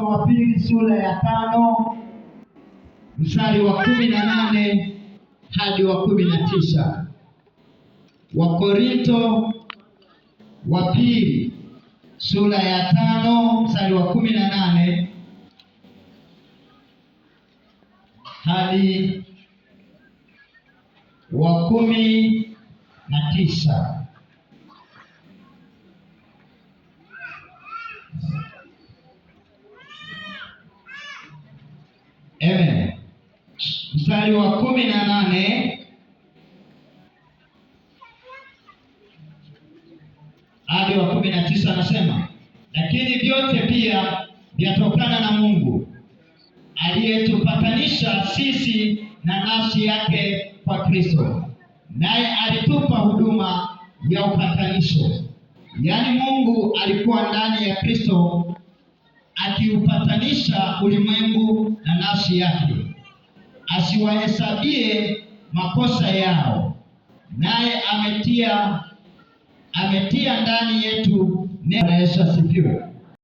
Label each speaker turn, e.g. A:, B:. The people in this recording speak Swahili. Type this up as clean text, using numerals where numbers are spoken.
A: wa pili sura ya 5 mstari wa 18 hadi wa 19. Wakorintho wa pili sura ya 5 mstari wa 18 hadi wa 19. Amen. Mstari wa 18 hadi wa 19 anasema, lakini vyote pia vyatokana na Mungu aliyetupatanisha sisi na nafsi yake kwa Kristo, naye alitupa huduma ya upatanisho. Yaani Mungu alikuwa ndani ya Kristo akiupatanisha ulimwengu na nafsi yake, asiwahesabie makosa yao, naye ametia ndani yetu neno. Yesu asifiwe.